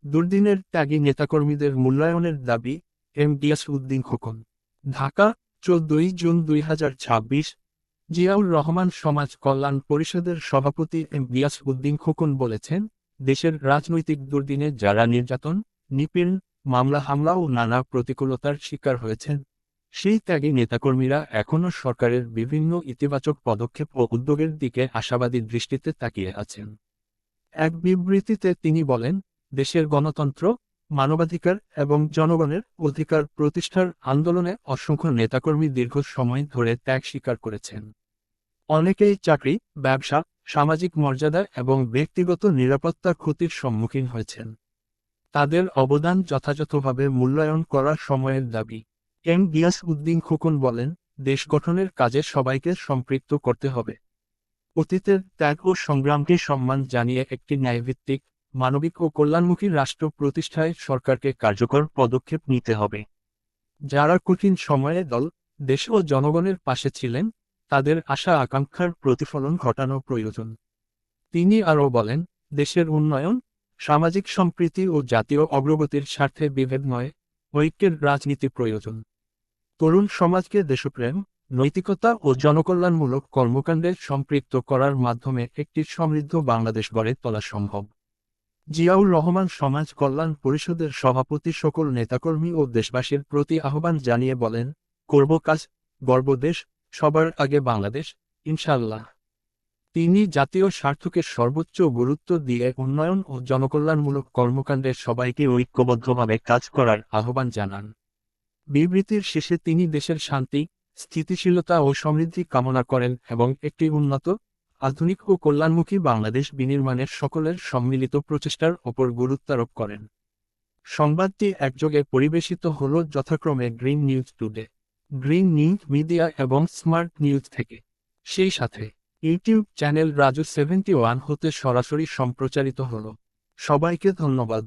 দুর্দিনের ত্যাগী নেতাকর্মীদের মূল্যায়নের দাবি এম গিয়াসউদ্দিন খোকন। ঢাকা, 14 জুন 2026। জিয়াউর রহমান সমাজ কল্যাণ পরিষদের সভাপতি এম গিয়াসউদ্দিন খোকন বলেছেন, দেশের রাজনৈতিক দুর্দিনে যারা নির্যাতন, নিপীড়ন, মামলা হামলা ও নানা প্রতিকূলতার শিকার হয়েছেন, সেই ত্যাগী নেতাকর্মীরা এখনও সরকারের বিভিন্ন ইতিবাচক পদক্ষেপ ও উদ্যোগের দিকে আশাবাদী দৃষ্টিতে তাকিয়ে আছেন। এক বিবৃতিতে তিনি বলেন, দেশের গণতন্ত্র, মানবাধিকার এবং জনগণের অধিকার প্রতিষ্ঠার আন্দোলনে অসংখ্য নেতাকর্মী দীর্ঘ সময় ধরে ত্যাগ স্বীকার করেছেন। অনেকেই চাকরি, ব্যবসা, সামাজিক মর্যাদা এবং ব্যক্তিগত নিরাপত্তার ক্ষতির সম্মুখীন হয়েছেন। তাদের অবদান যথাযথভাবে মূল্যায়ন করা সময়ের দাবি। এম গিয়াসউদ্দিন খোকন বলেন, দেশ গঠনের কাজে সবাইকে সম্পৃক্ত করতে হবে। অতীতের ত্যাগ ও সংগ্রামকে সম্মান জানিয়ে একটি ন্যায়ভিত্তিক, মানবিক ও কল্যাণমুখী রাষ্ট্র প্রতিষ্ঠায় সরকারকে কার্যকর পদক্ষেপ নিতে হবে। যারা কঠিন সময়ে দল, দেশ ও জনগণের পাশে ছিলেন, তাদের আশা আকাঙ্ক্ষার প্রতিফলন ঘটানো প্রয়োজন। তিনি আরও বলেন, দেশের উন্নয়ন, সামাজিক সম্প্রীতি ও জাতীয় অগ্রগতির স্বার্থে বিভেদ নয়, ঐক্যের রাজনীতি প্রয়োজন। তরুণ সমাজকে দেশপ্রেম, নৈতিকতা ও জনকল্যাণমূলক কর্মকাণ্ডে সম্পৃক্ত করার মাধ্যমে একটি সমৃদ্ধ বাংলাদেশ গড়ে তোলা সম্ভব। জিয়াউর রহমান সমাজ কল্যাণ পরিষদের সভাপতি সকল নেতাকর্মী ও দেশবাসীর প্রতি আহ্বান জানিয়ে বলেন, করব কাজ, গর্ব দেশ, সবার আগে বাংলাদেশ, ইনশাআল্লাহ। তিনি জাতীয় স্বার্থকে সর্বোচ্চ গুরুত্ব দিয়ে উন্নয়ন ও জনকল্যাণমূলক কর্মকাণ্ডে সবাইকে ঐক্যবদ্ধভাবে কাজ করার আহ্বান জানান। বিবৃতির শেষে তিনি দেশের শান্তি, স্থিতিশীলতা ও সমৃদ্ধি কামনা করেন এবং একটি উন্নত, আধুনিক ও কল্যাণমুখী বাংলাদেশ বিনির্মাণের সকলের সম্মিলিত প্রচেষ্টার ওপর গুরুত্বারোপ করেন। সংবাদটি একযোগে পরিবেশিত হল যথাক্রমে green news today, green news media এবং স্মার্ট নিউজ থেকে। সেই সাথে ইউটিউব চ্যানেল রাজু 71 হতে সরাসরি সম্প্রচারিত হল। সবাইকে ধন্যবাদ।